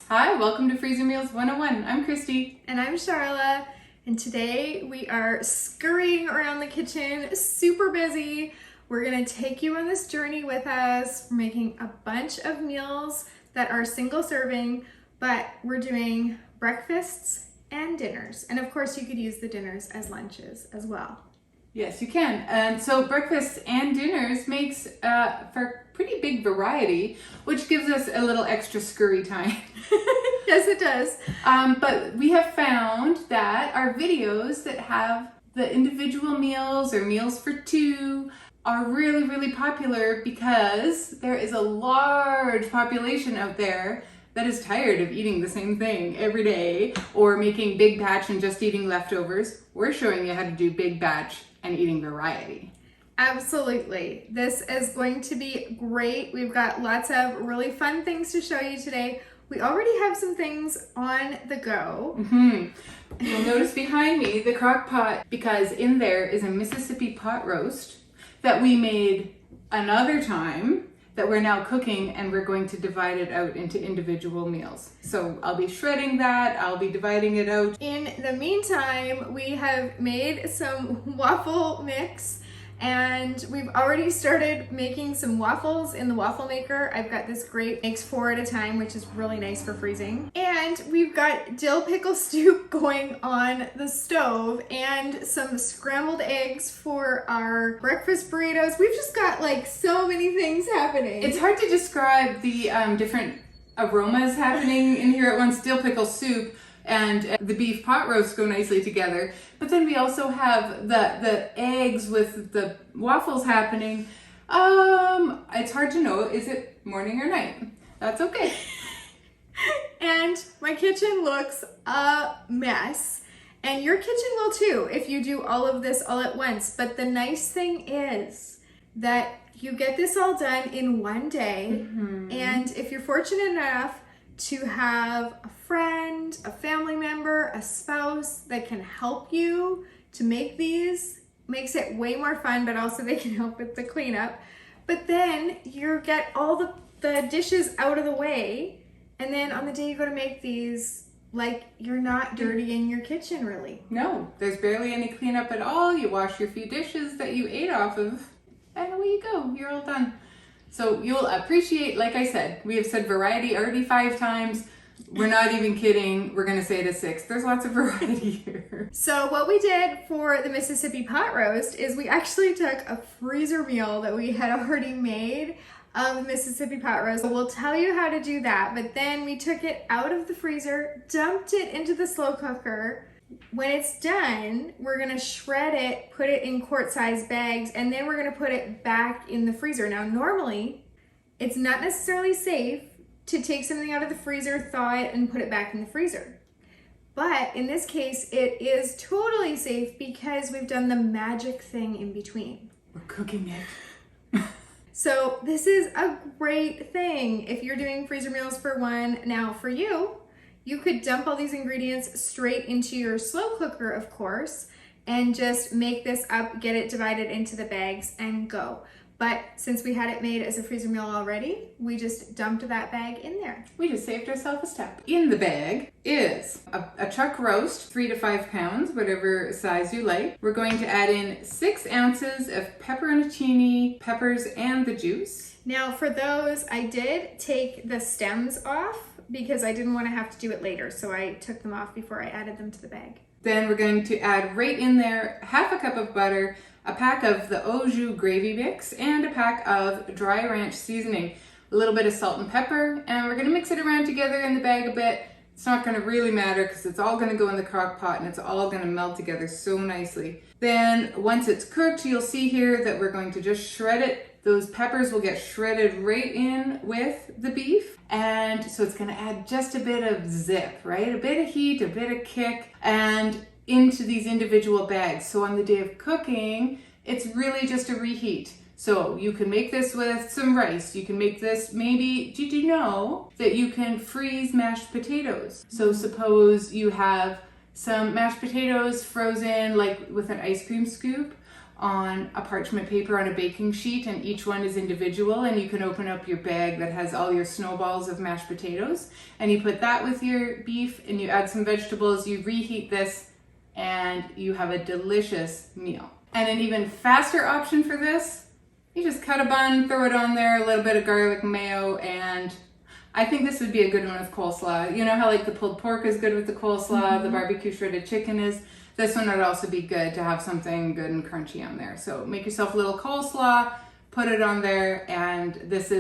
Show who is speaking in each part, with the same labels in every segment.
Speaker 1: Hi, welcome to Freezer Meals 101. I'm Christy.
Speaker 2: And I'm Charla, and today we are scurrying around the kitchen, super busy. We're gonna take you on this journey with us. We're making a bunch of meals that are single serving, but we're doing breakfasts and dinners. And of course, you could use the dinners as lunches as well.
Speaker 1: Yes, you can. And so breakfasts and dinners makes for pretty big variety, which gives us a little extra scurry time.
Speaker 2: Yes, it does.
Speaker 1: But we have found that our videos that have the individual meals or meals for two are really, really popular because there is a large population out there that is tired of eating the same thing every day or making big batch and just eating leftovers. We're showing you how to do big batch and eating variety.
Speaker 2: Absolutely. This is going to be great. We've got lots of really fun things to show you today. We already have some things on the go.
Speaker 1: You'll notice behind me the crock pot because in there is a Mississippi pot roast that we made another time that we're now cooking, and we're going to divide it out into individual meals. So I'll be shredding that, I'll be dividing it out.
Speaker 2: In the meantime, we have made some waffle mix, and we've already started making some waffles in the waffle maker. I've got this great makes 4 at a time, which is really nice for freezing. And we've got dill pickle stew going on the stove and some scrambled eggs for our breakfast burritos. We've just got like so many things happening.
Speaker 1: It's hard to describe the different aromas happening in here at once. Dill pickle soup and the beef pot roast go nicely together. But then we also have the eggs with the waffles happening. It's hard to know, is it morning or night? That's okay.
Speaker 2: And my kitchen looks a mess. And your kitchen will too if you do all of this all at once. But the nice thing is that you get this all done in one day. And if you're fortunate enough to have a friend, a family member, a spouse that can help you to make these, makes it way more fun, but also they can help with the cleanup. But then you get all the dishes out of the way, and then on the day you go to make these, like, you're not dirtying your kitchen really.
Speaker 1: No, there's barely any cleanup at all. You wash your few dishes that you ate off of, and away you go, you're all done. So you'll appreciate, like I said, we have said variety already 5 times. We're not even kidding. We're going to say it a 6th. There's lots of variety here.
Speaker 2: So what we did for the Mississippi pot roast is we actually took a freezer meal that we had already made of Mississippi pot roast. We'll tell you how to do that, but then we took it out of the freezer, dumped it into the slow cooker. When it's done, we're gonna shred it, put it in quart-sized bags, and then we're gonna put it back in the freezer. Now, normally, it's not necessarily safe to take something out of the freezer, thaw it, and put it back in the freezer. But in this case, it is totally safe because we've done the magic thing in between.
Speaker 1: We're cooking it.
Speaker 2: So this is a great thing if you're doing freezer meals for one. Now, for you, you could dump all these ingredients straight into your slow cooker, of course, and just make this up, get it divided into the bags, and go. But since we had it made as a freezer meal already, we just dumped that bag in there.
Speaker 1: We just saved ourselves a step. In the bag is a chuck roast, 3 to 5 pounds, whatever size you like. We're going to add in 6 ounces of pepperoncini, peppers, and the juice.
Speaker 2: Now for those, I did take the stems off because I didn't want to have to do it later. So I took them off before I added them to the bag.
Speaker 1: Then we're going to add right in there half a cup of butter, a pack of the au jus gravy mix, and a pack of dry ranch seasoning, a little bit of salt and pepper, and we're going to mix it around together in the bag a bit. It's not going to really matter because it's all going to go in the crock pot and it's all going to melt together so nicely. Then once it's cooked, you'll see here that we're going to just shred it. Those peppers will get shredded right in with the beef. And so it's going to add just a bit of zip, right? A bit of heat, a bit of kick, and into these individual bags. So on the day of cooking, it's really just a reheat. So you can make this with some rice. You can make this maybe, did you know that you can freeze mashed potatoes? So suppose you have some mashed potatoes frozen like with an ice cream scoop. on a parchment paper on a baking sheet, and each one is individual, and you can open up your bag that has all your snowballs of mashed potatoes, and you put that with your beef and you add some vegetables, you reheat this, and you have a delicious meal. And an even faster option for this, you just cut a bun, throw it on there, a little bit of garlic mayo, and I think this would be a good one with coleslaw. You know how like the pulled pork is good with the coleslaw, the barbecue shredded chicken is? This one would also be good to have something good and crunchy on there. So make yourself a little coleslaw, put it on there, and this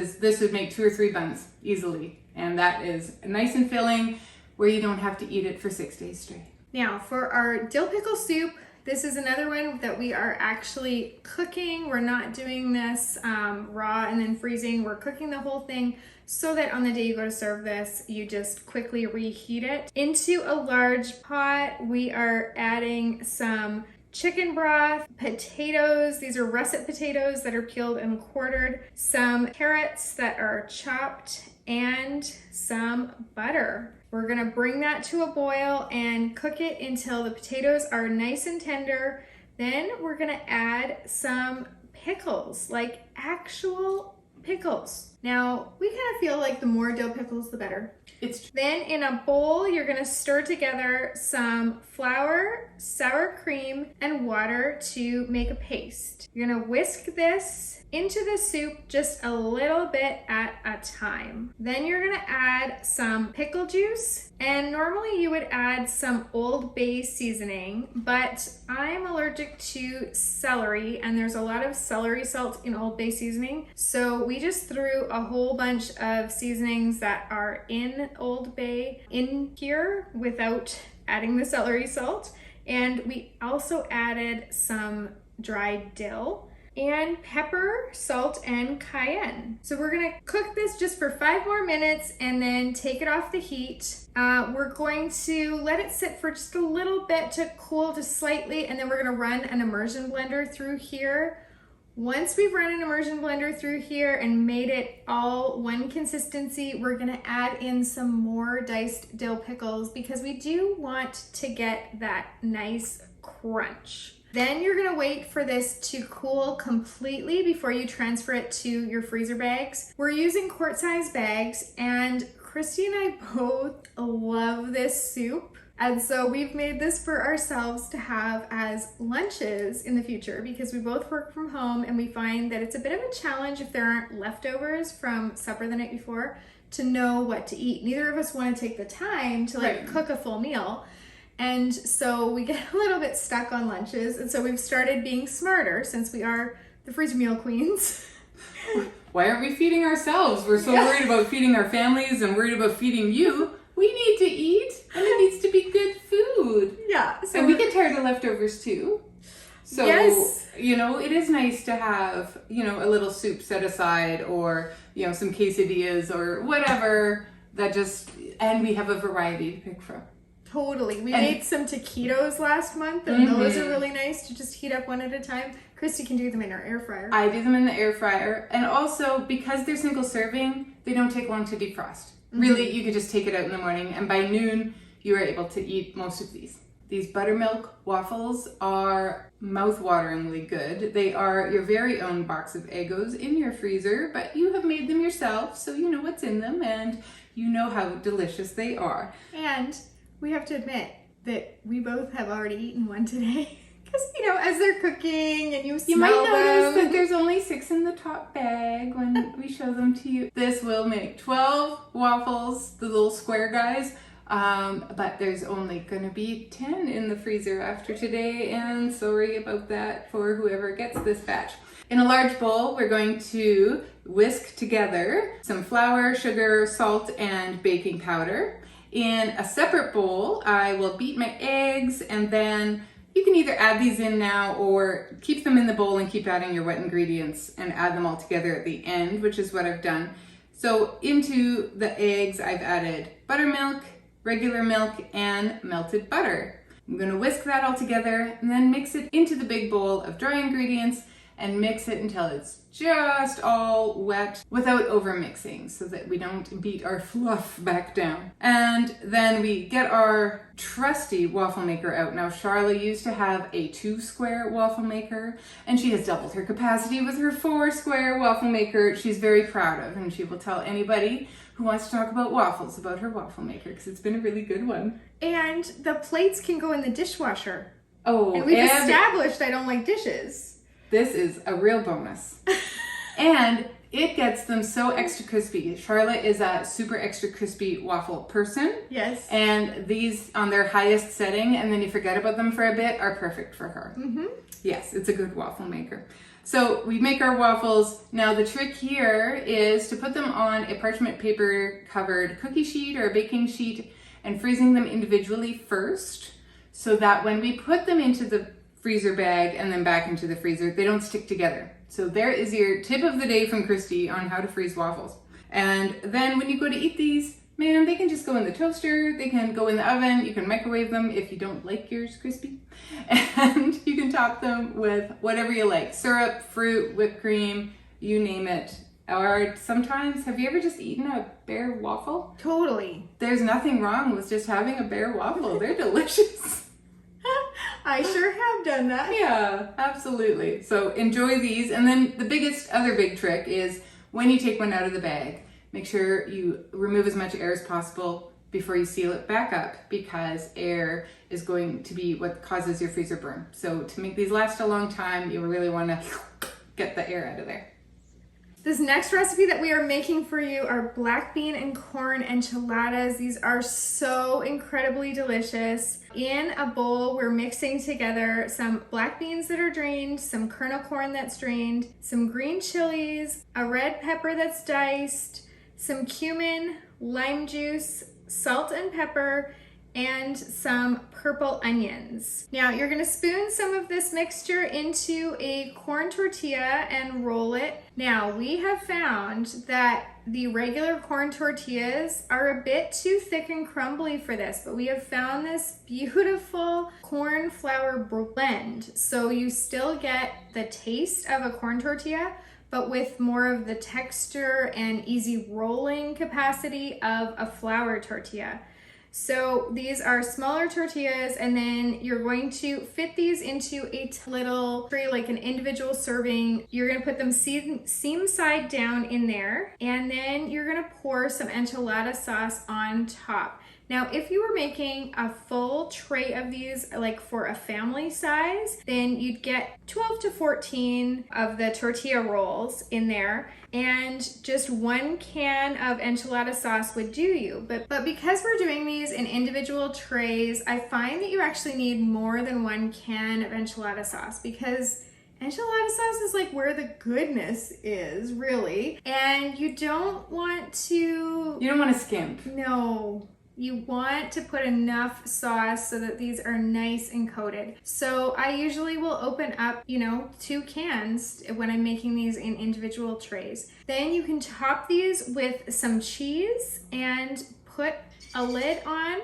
Speaker 1: would make 2 or 3 buns easily. And that is nice and filling where you don't have to eat it for 6 days straight.
Speaker 2: Now for our dill pickle soup, this is another one that we are actually cooking. We're not doing this raw and then freezing. We're cooking the whole thing so that on the day you go to serve this, you just quickly reheat it. Into a large pot, we are adding some chicken broth, potatoes. These are russet potatoes that are peeled and quartered, some carrots that are chopped, and some butter. We're gonna bring that to a boil and cook it until the potatoes are nice and tender. Then we're gonna add some pickles, like actual pickles. Now, we kind of feel like the more dill pickles, the better. Then in a bowl, you're gonna stir together some flour, sour cream, and water to make a paste. You're gonna whisk this into the soup just a little bit at a time. Then you're gonna add some pickle juice, and normally you would add some Old Bay seasoning, but I'm allergic to celery, and there's a lot of celery salt in Old Bay seasoning, so we just threw a whole bunch of seasonings that are in Old Bay in here without adding the celery salt. And we also added some dried dill and pepper, salt, and cayenne. So we're gonna cook this just for 5 more minutes and then take it off the heat. We're going to let it sit for just a little bit to cool just slightly, and then we're gonna run an immersion blender through here. Once we've run an immersion blender through here and made it all one consistency, we're gonna add in some more diced dill pickles because we do want to get that nice crunch. Then you're gonna wait for this to cool completely before you transfer it to your freezer bags. We're using quart-size bags, and Christy and I both love this soup. And so we've made this for ourselves to have as lunches in the future because we both work from home and we find that it's a bit of a challenge if there aren't leftovers from supper the night before to know what to eat. Neither of us want to take the time to cook a full meal. And so we get a little bit stuck on lunches. And so we've started being smarter since we are the freezer meal queens.
Speaker 1: Why aren't we feeding ourselves? We're so worried about feeding our families and worried about feeding you. We need to eat, and it needs to be good food.
Speaker 2: Yeah. So
Speaker 1: and we get tired of leftovers too. So,
Speaker 2: yes.
Speaker 1: You know, it is nice to have, you know, a little soup set aside or, you know, some quesadillas or whatever that just, and we have a variety to pick from.
Speaker 2: Totally. We made some taquitos last month, and those are really nice to just heat up one at a time. Christy can do them in our air fryer.
Speaker 1: I do them in the air fryer. And also, because they're single serving, they don't take long to defrost. Really, you could just take it out in the morning, and by noon, you are able to eat most of these. These buttermilk waffles are mouth-wateringly good. They are your very own box of Eggos in your freezer, but you have made them yourself, so you know what's in them, and you know how delicious they are.
Speaker 2: And we have to admit that we both have already eaten one today. Because, you know, as they're cooking and you smell
Speaker 1: You might notice
Speaker 2: them.
Speaker 1: that there's only 6 in the top bag when we show them to you. This will make 12 waffles, the little square guys, but there's only gonna be 10 in the freezer after today, and sorry about that for whoever gets this batch. In a large bowl, we're going to whisk together some flour, sugar, salt, and baking powder. In a separate bowl, I will beat my eggs, and then you can either add these in now or keep them in the bowl and keep adding your wet ingredients and add them all together at the end, which is what I've done. So into the eggs, I've added buttermilk, regular milk, and melted butter. I'm gonna whisk that all together and then mix it into the big bowl of dry ingredients, and mix it until it's just all wet without over mixing so that we don't beat our fluff back down. And then we get our trusty waffle maker out. Now Charlotte used to have a 2-square waffle maker and she has doubled her capacity with her 4-square waffle maker. She's very proud of, and she will tell anybody who wants to talk about waffles about her waffle maker because it's been a really good one.
Speaker 2: And the plates can go in the dishwasher.
Speaker 1: Oh,
Speaker 2: and we've established I don't like dishes.
Speaker 1: This is a real bonus. And it gets them so extra crispy. Charlotte is a super extra crispy waffle person.
Speaker 2: Yes.
Speaker 1: And these on their highest setting, and then you forget about them for a bit, are perfect for her.
Speaker 2: Mm-hmm.
Speaker 1: Yes, it's a good waffle maker. So we make our waffles. Now the trick here is to put them on a parchment paper covered cookie sheet or a baking sheet and freezing them individually first, so that when we put them into the freezer bag and then back into the freezer, they don't stick together. So there is your tip of the day from Christy on how to freeze waffles. And then when you go to eat these, man, they can just go in the toaster, they can go in the oven, you can microwave them if you don't like yours crispy, and you can top them with whatever you like. Syrup, fruit, whipped cream, you name it. Or sometimes, have you ever just eaten a bare waffle?
Speaker 2: Totally.
Speaker 1: There's nothing wrong with just having a bare waffle. They're delicious.
Speaker 2: I sure have done that.
Speaker 1: Yeah, absolutely. So enjoy these. And then the other big trick is when you take one out of the bag, make sure you remove as much air as possible before you seal it back up, because air is going to be what causes your freezer burn. So to make these last a long time, you really want to get the air out of there.
Speaker 2: This next recipe that we are making for you are black bean and corn enchiladas. These are so incredibly delicious. In a bowl, we're mixing together some black beans that are drained, some kernel corn that's drained, some green chilies, a red pepper that's diced, some cumin, lime juice, salt and pepper, and some purple onions. Now you're gonna spoon some of this mixture into a corn tortilla and roll it. Now we have found that the regular corn tortillas are a bit too thick and crumbly for this, but we have found this beautiful corn flour blend. So you still get the taste of a corn tortilla, but with more of the texture and easy rolling capacity of a flour tortilla. So these are smaller tortillas, and then you're going to fit these into a little tray, like an individual serving. You're gonna put them seam side down in there, and then you're gonna pour some enchilada sauce on top. Now, if you were making a full tray of these, like for a family size, then you'd get 12 to 14 of the tortilla rolls in there, and just 1 can of enchilada sauce would do you. But because we're doing these in individual trays, I find that you actually need more than 1 can of enchilada sauce, because enchilada sauce is like where the goodness is, really. And you don't want to
Speaker 1: skimp.
Speaker 2: No. You want to put enough sauce so that these are nice and coated. So I usually will open up, 2 cans when I'm making these in individual trays. Then you can top these with some cheese and put a lid on.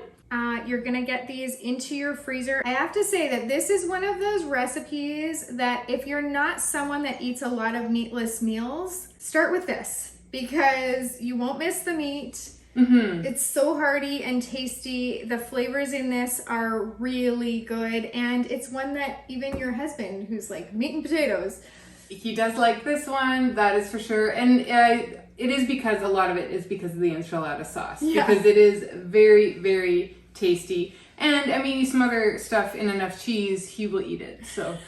Speaker 2: You're gonna get these into your freezer. I have to say that this is one of those recipes that if you're not someone that eats a lot of meatless meals, start with this, because you won't miss the meat.
Speaker 1: Mm-hmm.
Speaker 2: It's so hearty and tasty. The flavors in this are really good, and it's one that even your husband, who's like meat and potatoes,
Speaker 1: he does like this one, that is for sure. And it is because a lot of it is because of the enchilada sauce, because it is very, very tasty. And I mean, you smother stuff in enough cheese, he will eat it. So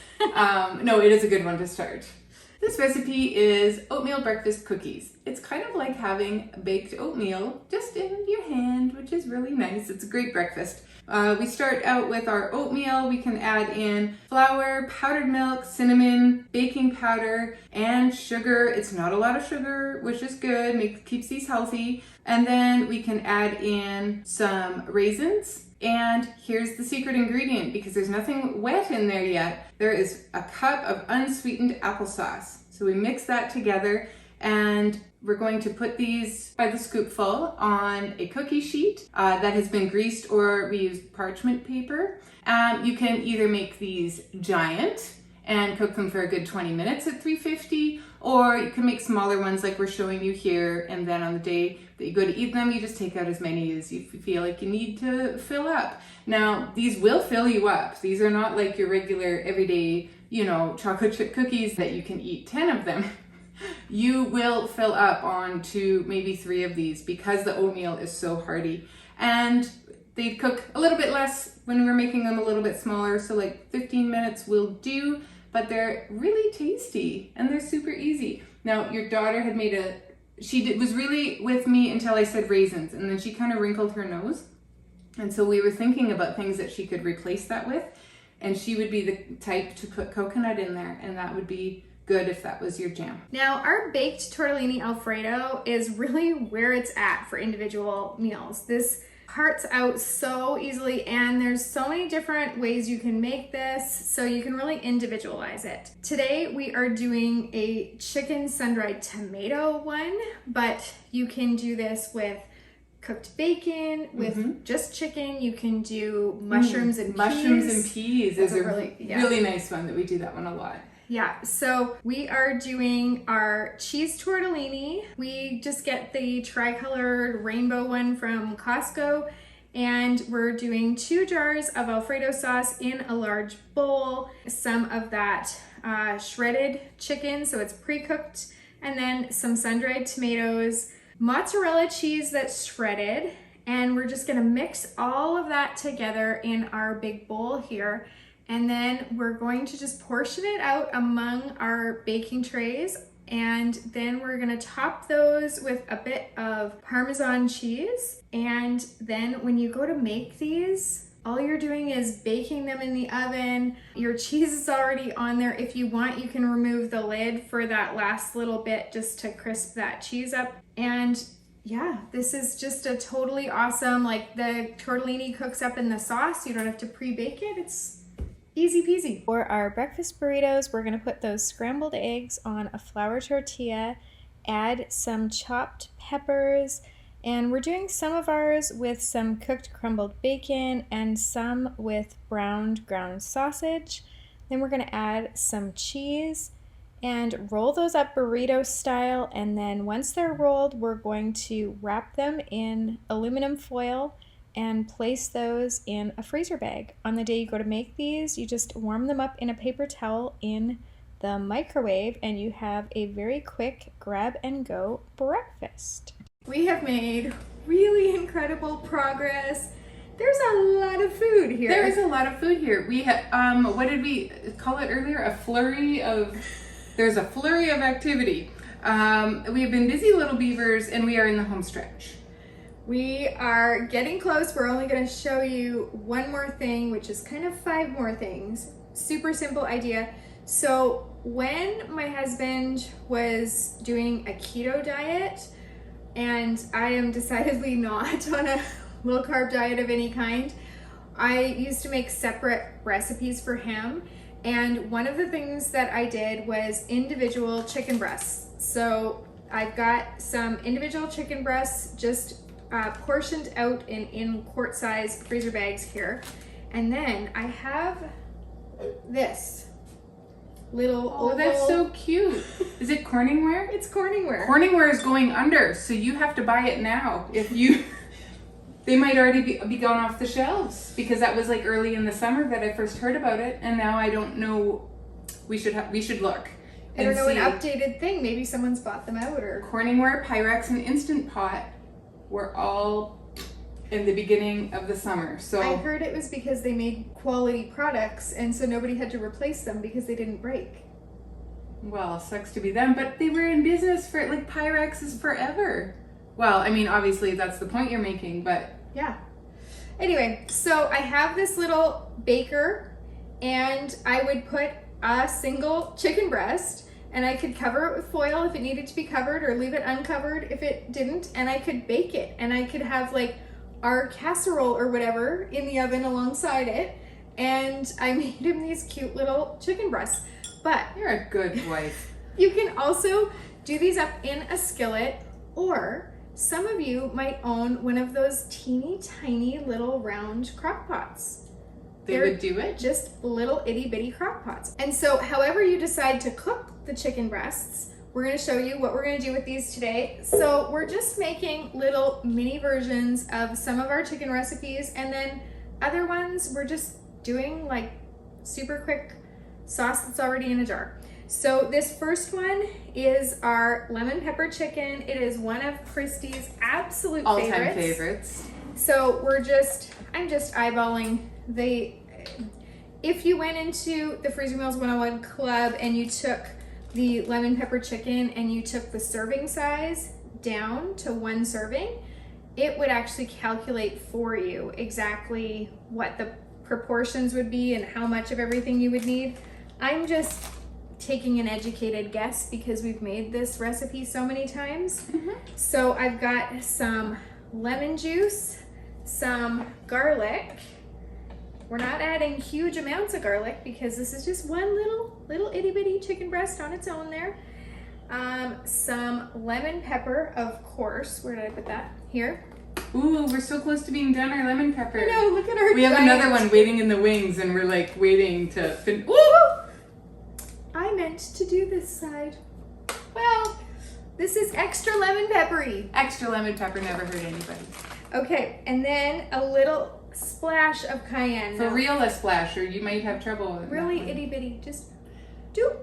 Speaker 1: no, it is a good one to start. This recipe is oatmeal breakfast cookies. It's kind of like having baked oatmeal just in your hand, which is really nice. It's a great breakfast. We start out with our oatmeal. We can add in flour, powdered milk, cinnamon, baking powder, and sugar. It's not a lot of sugar, which is good. Keeps these healthy. And then we can add in some raisins. And here's the secret ingredient, because there's nothing wet in there yet. There is a cup of unsweetened applesauce. So we mix that together, and we're going to put these by the scoopful on a cookie sheet that has been greased, or we use parchment paper. You can either make these giant and cook them for a good 20 minutes at 350, or you can make smaller ones like we're showing you here, and then on the day that you go to eat them, you just take out as many as you feel like you need to fill up. Now, these will fill you up. These are not like your regular everyday, you know, chocolate chip cookies that you can eat 10 of them. You will fill up on 2, maybe 3 of these because the oatmeal is so hearty. And they cook a little bit less when we were making them a little bit smaller, so like 15 minutes will do, but they're really tasty and they're super easy. Now, your daughter had made was really with me until I said raisins, and then she kind of wrinkled her nose. And so we were thinking about things that she could replace that with, and she would be the type to put coconut in there, and that would be good if that was your jam.
Speaker 2: Now, our baked tortellini alfredo is really where it's at for individual meals. This carts out so easily, and there's so many different ways you can make this, so you can really individualize it. Today we are doing a chicken sun-dried tomato one, but you can do this with cooked bacon, with just chicken. You can do mushrooms and peas.
Speaker 1: Mushrooms and peas is a
Speaker 2: really
Speaker 1: nice one that we do that one a lot.
Speaker 2: Yeah, so we are doing our cheese tortellini. We just get the tricolored rainbow one from Costco, and we're doing 2 jars of Alfredo sauce in a large bowl, some of that shredded chicken, so it's pre-cooked, and then some sun-dried tomatoes, mozzarella cheese that's shredded, and we're just gonna mix all of that together in our big bowl here. And then we're going to just portion it out among our baking trays, and then we're gonna top those with a bit of Parmesan cheese. And then when you go to make these, all you're doing is baking them in the oven. Your cheese is already on there. If you want, you can remove the lid for that last little bit just to crisp that cheese up. And yeah, this is just a totally awesome, like the tortellini cooks up in the sauce. You don't have to pre-bake it. It's easy peasy. For our breakfast burritos, we're gonna put those scrambled eggs on a flour tortilla, add some chopped peppers, and we're doing some of ours with some cooked crumbled bacon and some with browned ground sausage. Then we're gonna add some cheese and roll those up burrito style, and then once they're rolled, we're going to wrap them in aluminum foil and place those in a freezer bag. On the day you go to make these, you just warm them up in a paper towel in the microwave, and you have a very quick grab and go breakfast. We have made really incredible progress. There's a lot of food here.
Speaker 1: There is a lot of food here. We had, what did we call it earlier? There's a flurry of activity. We have been busy little beavers, and we are in the home stretch.
Speaker 2: We are getting close. We're only going to show you one more thing, which is kind of 5 more things. Super simple idea. So when my husband was doing a keto diet, and I am decidedly not on a low carb diet of any kind, I used to make separate recipes for him. And one of the things that I did was individual chicken breasts. So I've got some individual chicken breasts just portioned out in quart-size freezer bags here. And then I have this little oval.
Speaker 1: That's so cute. Is it Corningware?
Speaker 2: It's Corningware.
Speaker 1: Corningware is going under, so you have to buy it now. They might already be gone off the shelves, because that was like early in the summer that I first heard about it, and now I don't know. We should look.
Speaker 2: I don't know, an updated thing. Maybe someone's bought them out, or
Speaker 1: Corningware, Pyrex, and Instant Pot were all in the beginning of the summer. So
Speaker 2: I heard it was because they made quality products, and so nobody had to replace them because they didn't break.
Speaker 1: Well, sucks to be them, but they were in business for, like, Pyrex is forever. Well, I mean, obviously that's the point you're making, but
Speaker 2: yeah. Anyway, so I have this little baker, and I would put a single chicken breast, and I could cover it with foil if it needed to be covered, or leave it uncovered if it didn't, and I could bake it, and I could have like our casserole or whatever in the oven alongside it, and I made him these cute little chicken breasts. But
Speaker 1: you're a good wife.
Speaker 2: You can also do these up in a skillet, or some of you might own one of those teeny tiny little round crock pots.
Speaker 1: they would do it.
Speaker 2: Just little itty bitty crock pots. And so however you decide to cook the chicken breasts, we're gonna show you what we're gonna do with these today. So we're just making little mini versions of some of our chicken recipes, and then other ones we're just doing like super quick sauce that's already in a jar. So this first one is our lemon pepper chicken. It is one of Christy's absolute
Speaker 1: all-time favorites.
Speaker 2: So I'm just eyeballing if you went into the Freezer Meals 101 Club and you took the lemon pepper chicken and you took the serving size down to 1 serving, it would actually calculate for you exactly what the proportions would be and how much of everything you would need. I'm just taking an educated guess because we've made this recipe so many times. So I've got some lemon juice, some garlic. We're not adding huge amounts of garlic because this is just one little itty bitty chicken breast on its own there. Some lemon pepper, of course. Where did I put that? Here.
Speaker 1: Ooh, we're so close to being done our lemon pepper.
Speaker 2: I know, look at our
Speaker 1: We have another one waiting in the wings and we're like waiting to finish. Ooh!
Speaker 2: I meant to do this side. Well, this is extra lemon peppery.
Speaker 1: Extra lemon pepper never hurt anybody.
Speaker 2: Okay, and then a little splash of cayenne.
Speaker 1: For real, a splash, or you might have trouble with
Speaker 2: really
Speaker 1: that one.
Speaker 2: itty bitty, just doop.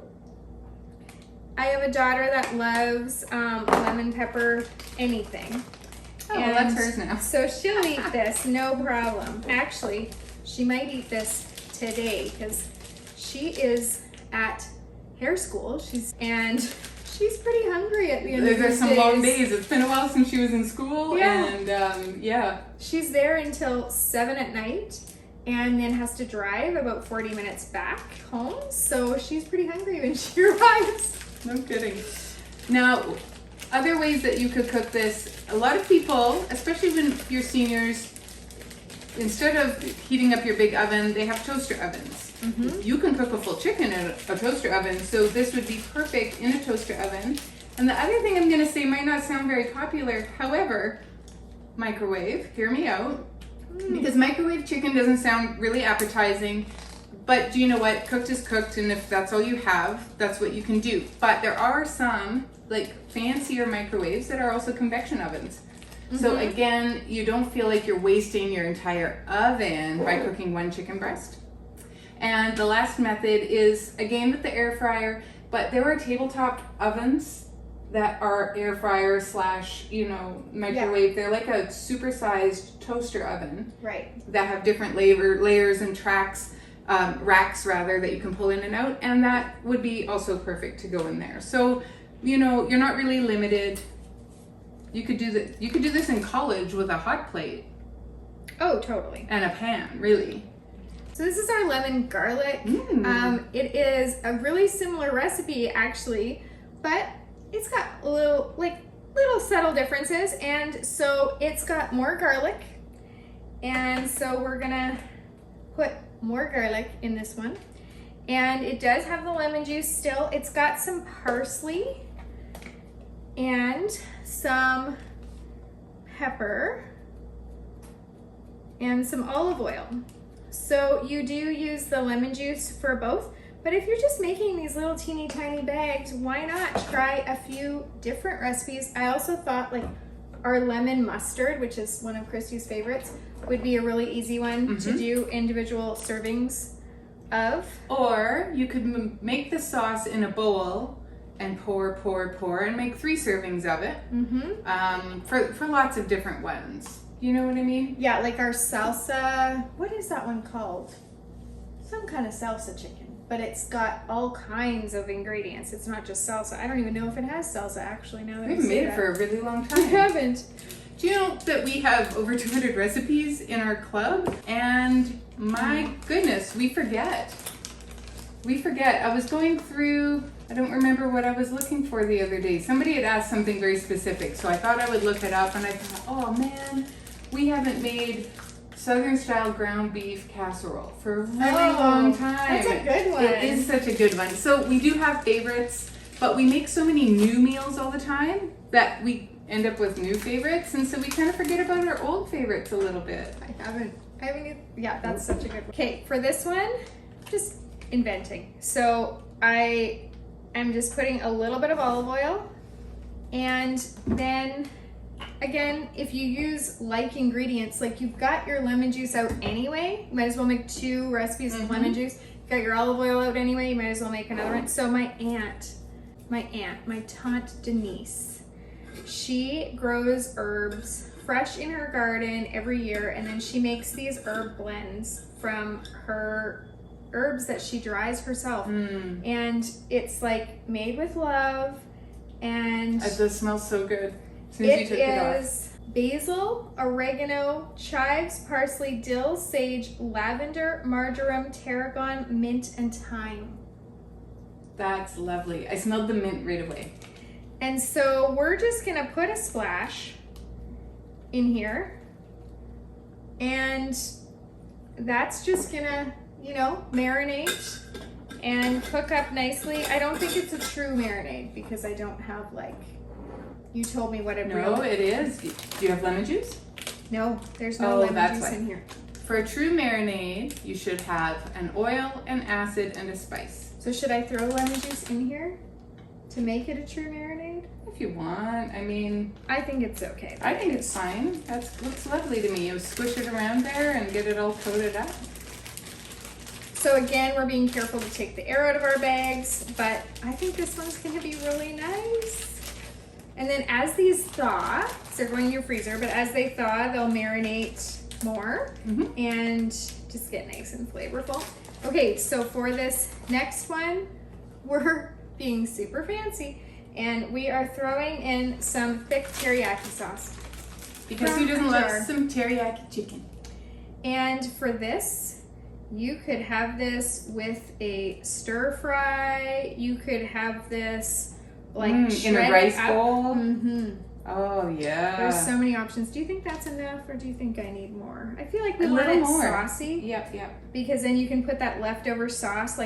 Speaker 2: I have a daughter that loves lemon pepper anything.
Speaker 1: Oh, well, that's hers now.
Speaker 2: So she'll eat this, no problem. Actually, she might eat this today because she is at hair school. She's pretty hungry at the end of
Speaker 1: There's
Speaker 2: these
Speaker 1: some
Speaker 2: days.
Speaker 1: long days. It's been a while since she was in school,
Speaker 2: Yeah.
Speaker 1: and yeah.
Speaker 2: She's there until 7 at night and then has to drive about 40 minutes back home. So she's pretty hungry when she arrives.
Speaker 1: No kidding. Now, other ways that you could cook this, a lot of people, especially when you're seniors, instead of heating up your big oven, they have toaster ovens. You can cook a full chicken in a toaster oven, so this would be perfect in a toaster oven. And the other thing I'm gonna say might not sound very popular, however, microwave, hear me out, because microwave chicken doesn't sound really appetizing, but do you know what? Cooked is cooked, and if that's all you have, that's what you can do. But there are some like fancier microwaves that are also convection ovens. So again, you don't feel like you're wasting your entire oven by cooking one chicken breast. And the last method is again with the air fryer, but there are tabletop ovens that are air fryer slash, microwave. Yeah. They're like a supersized toaster oven.
Speaker 2: Right.
Speaker 1: That have different layers and racks that you can pull in and out, and that would be also perfect to go in there. So, you're not really limited. You could do this in college with a hot plate.
Speaker 2: Oh, totally.
Speaker 1: And a pan, really.
Speaker 2: So this is our lemon garlic. It is a really similar recipe actually, but it's got little subtle differences, and so it's got more garlic, and so we're gonna put more garlic in this one, and it does have the lemon juice still. It's got some parsley and some pepper and some olive oil. So you do use the lemon juice for both, but if you're just making these little teeny tiny bags, why not try a few different recipes? I also thought like our lemon mustard, which is one of Christy's favorites, would be a really easy one to do individual servings of.
Speaker 1: Or you could make the sauce in a bowl and pour and make 3 servings of it for lots of different ones. You know what I mean?
Speaker 2: Yeah, like our salsa, what is that one called? Some kind of salsa chicken, but it's got all kinds of ingredients. It's not just salsa. I don't even know if it has salsa actually now that
Speaker 1: We
Speaker 2: I
Speaker 1: haven't
Speaker 2: say
Speaker 1: made it
Speaker 2: that.
Speaker 1: for a really long
Speaker 2: We
Speaker 1: time.
Speaker 2: haven't.
Speaker 1: Do you know that we have over 200 recipes in our club? And my goodness, we forget. I was going through, I don't remember what I was looking for the other day. Somebody had asked something very specific, so I thought I would look it up, and I thought, oh man, we haven't made Southern style ground beef casserole for a really long time.
Speaker 2: That's a good one.
Speaker 1: It is such a good one. So we do have favorites, but we make so many new meals all the time that we end up with new favorites, and so we kind of forget about our old favorites a little bit.
Speaker 2: I haven't I mean, yeah, that's such a good one. Okay, for this one, just inventing. So I am just putting a little bit of olive oil, and then again, if you use like ingredients, like you've got your lemon juice out anyway, you might as well make 2 recipes of lemon juice. You've got your olive oil out anyway, you might as well make another one. So my tante Denise, she grows herbs fresh in her garden every year, and then she makes these herb blends from her herbs that she dries herself. And it's like made with love, and
Speaker 1: it does smell so good as soon as you took it off.
Speaker 2: It is basil, oregano, chives, parsley, dill, sage, lavender, marjoram, tarragon, mint, and thyme.
Speaker 1: That's lovely. I smelled the mint right away.
Speaker 2: And so we're just gonna put a splash in here, and that's just gonna, you know, marinate and cook up nicely. I don't think it's a true marinade because I don't have, like, you told me what it
Speaker 1: No, it is. Do you have lemon juice?
Speaker 2: No, there's no lemon juice
Speaker 1: why.
Speaker 2: in here.
Speaker 1: For a true marinade, you should have an oil, an acid, and a spice.
Speaker 2: So should I throw lemon juice in here to make it a true marinade?
Speaker 1: If you want. I mean,
Speaker 2: I think it's okay.
Speaker 1: I think it's fine. That looks lovely to me. You squish it around there and get it all coated up.
Speaker 2: So again, we're being careful to take the air out of our bags, but I think this one's gonna be really nice. And then as these thaw, they're going in your freezer, but as they thaw, they'll marinate more and just get nice and flavorful. Okay, so for this next one, we're being super fancy, and we are throwing in some thick teriyaki sauce.
Speaker 1: Because who doesn't love some teriyaki chicken?
Speaker 2: And for this, you could have this with a stir fry. You could have this like
Speaker 1: in a rice
Speaker 2: up.
Speaker 1: bowl. Oh yeah.
Speaker 2: There's so many options. Do you think that's enough, or do you think I need more? I feel like we want
Speaker 1: little
Speaker 2: it
Speaker 1: more.
Speaker 2: saucy.
Speaker 1: Yep.
Speaker 2: Because then you can put that leftover sauce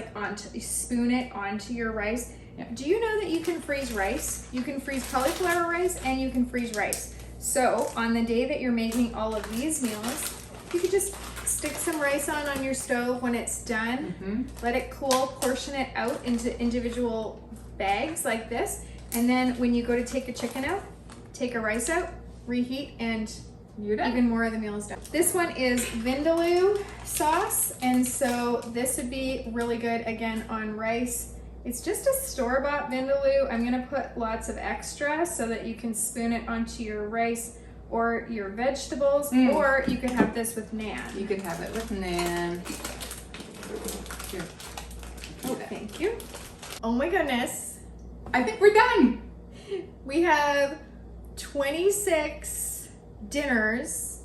Speaker 2: spoon it onto your rice.
Speaker 1: Yep.
Speaker 2: Do you know that you can freeze rice? You can freeze cauliflower rice and you can freeze rice. So on the day that you're making all of these meals, you could just stick some rice on your stove when it's done. Let it cool, portion it out into individual bags like this, and then when you go to take a chicken out, take a rice out, reheat, and
Speaker 1: you're done.
Speaker 2: Even more of the meal is done. This one is Vindaloo sauce, and so this would be really good again on rice. It's just a store-bought Vindaloo. I'm gonna put lots of extra so that you can spoon it onto your rice or your vegetables, or you could have this with naan.
Speaker 1: You could have it with naan. Here.
Speaker 2: Oh, thank you. Oh my goodness.
Speaker 1: I think we're done.
Speaker 2: We have 26 dinners.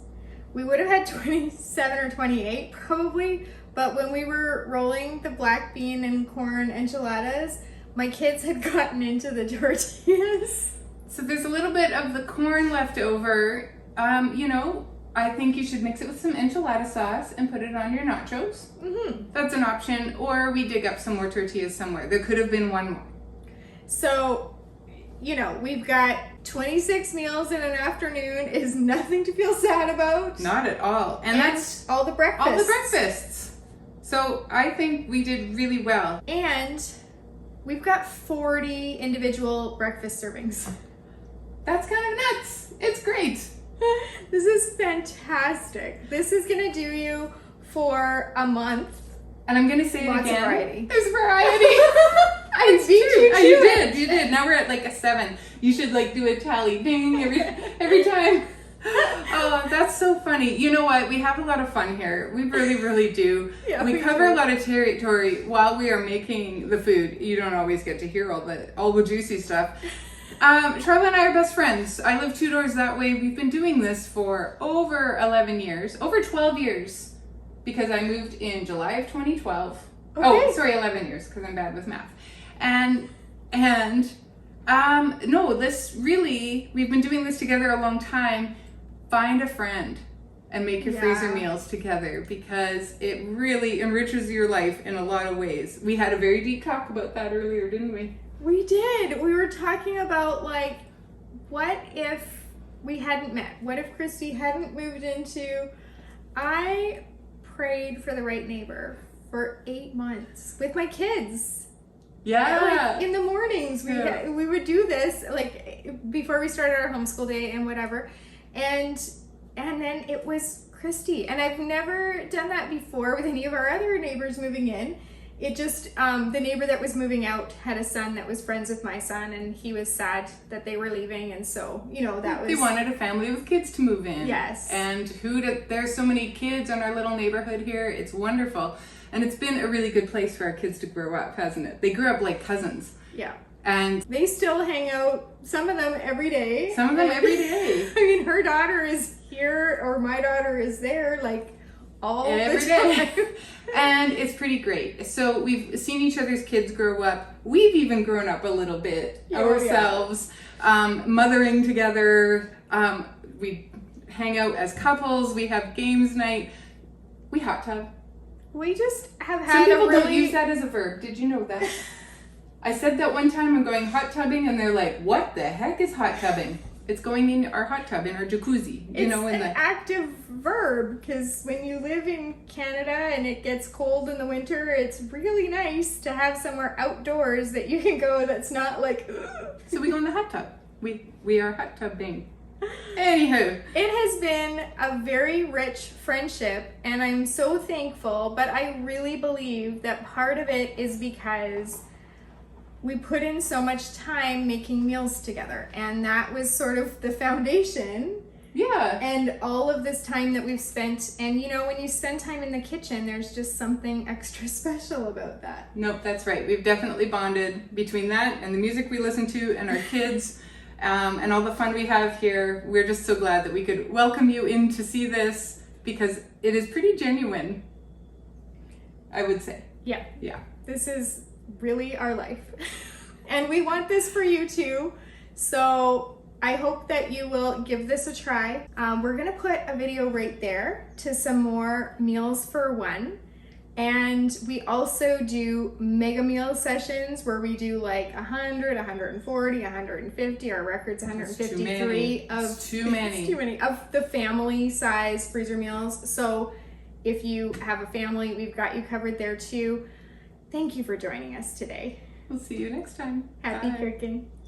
Speaker 2: We would have had 27 or 28 probably, but when we were rolling the black bean and corn enchiladas, my kids had gotten into the tortillas.
Speaker 1: So there's a little bit of the corn left over. You know, I think you should mix it with some enchilada sauce and put it on your nachos. That's an option. Or we dig up some more tortillas somewhere. There could have been one more.
Speaker 2: So, you know, we've got 26 meals in an afternoon is nothing to feel sad about.
Speaker 1: Not at all. And that's
Speaker 2: all the breakfasts.
Speaker 1: all the breakfasts. So I think we did really well.
Speaker 2: And we've got 40 individual breakfast servings.
Speaker 1: That's kind of nuts. It's great.
Speaker 2: This is fantastic. This is gonna do you for a month.
Speaker 1: And I'm gonna say
Speaker 2: Lots
Speaker 1: it again.
Speaker 2: of variety.
Speaker 1: There's variety. I beat you. You did. Now we're at like a 7. You should like do a tally ding every time. Oh, that's so funny. You know what? We have a lot of fun here. We really, really do.
Speaker 2: Yeah,
Speaker 1: we cover a lot of territory while we are making the food. You don't always get to hear all the juicy stuff. Charlotte and I are best friends. I live 2 doors that way. We've been doing this for over 11 years, over 12 years, because I moved in July of 2012.
Speaker 2: Okay.
Speaker 1: Oh, sorry, 11 years, because I'm bad with math. No, this really, we've been doing this together a long time. Find a friend and make your freezer meals together, because it really enriches your life in a lot of ways. We had a very deep talk about that earlier, didn't we?
Speaker 2: We did. We were talking about, like, what if we hadn't met? What if Christy hadn't moved into I prayed for the right neighbor for 8 months with my kids.
Speaker 1: Yeah.
Speaker 2: Like in the mornings,
Speaker 1: Yeah.
Speaker 2: we would do this like before we started our homeschool day and whatever, and then it was Christy, and I've never done that before with any of our other neighbors moving in. It just the neighbor that was moving out had a son that was friends with my son, and he was sad that they were leaving, and so that was.
Speaker 1: They wanted a family with kids to move in.
Speaker 2: Yes.
Speaker 1: And there's so many kids in our little neighborhood here. It's wonderful. And it's been a really good place for our kids to grow up, hasn't it? They grew up like cousins.
Speaker 2: Yeah.
Speaker 1: And
Speaker 2: they still hang out, some of them every day.
Speaker 1: Some of them every day.
Speaker 2: I mean, her daughter is here, or my daughter is there, like all
Speaker 1: every
Speaker 2: the
Speaker 1: day.
Speaker 2: time.
Speaker 1: And it's pretty great. So we've seen each other's kids grow up. We've even grown up a little bit ourselves, mothering together. We hang out as couples. We have games night. We hot tub.
Speaker 2: We just have had
Speaker 1: Some people
Speaker 2: a really...
Speaker 1: don't use that as a verb. Did you know that? I said that one time, I'm going hot tubbing, and they're like, what the heck is hot tubbing? It's going in our hot tub, in our jacuzzi.
Speaker 2: It's an active verb, because when you live in Canada and it gets cold in the winter, it's really nice to have somewhere outdoors that you can go that's not like...
Speaker 1: So we go in the hot tub. We are hot tubbing. Anywho.
Speaker 2: It has been a very rich friendship, and I'm so thankful, but I really believe that part of it is because we put in so much time making meals together, and that was sort of the foundation.
Speaker 1: Yeah.
Speaker 2: And all of this time that we've spent, and when you spend time in the kitchen, there's just something extra special about that.
Speaker 1: Nope, that's right. We've definitely bonded between that and the music we listen to and our kids. And all the fun we have here. We're just so glad that we could welcome you in to see this, because it is pretty genuine, I would say.
Speaker 2: Yeah.
Speaker 1: Yeah.
Speaker 2: This is really our life. And we want this for you too. So I hope that you will give this a try. We're gonna put a video right there to some more meals for one. And we also do mega meal sessions where we do like 100, 140, 150. Our record's 153
Speaker 1: It's too many.
Speaker 2: It's too many of the family size freezer meals. So if you have a family, we've got you covered there too. Thank you for joining us today.
Speaker 1: We'll see you next time.
Speaker 2: Happy
Speaker 1: Bye.
Speaker 2: cooking.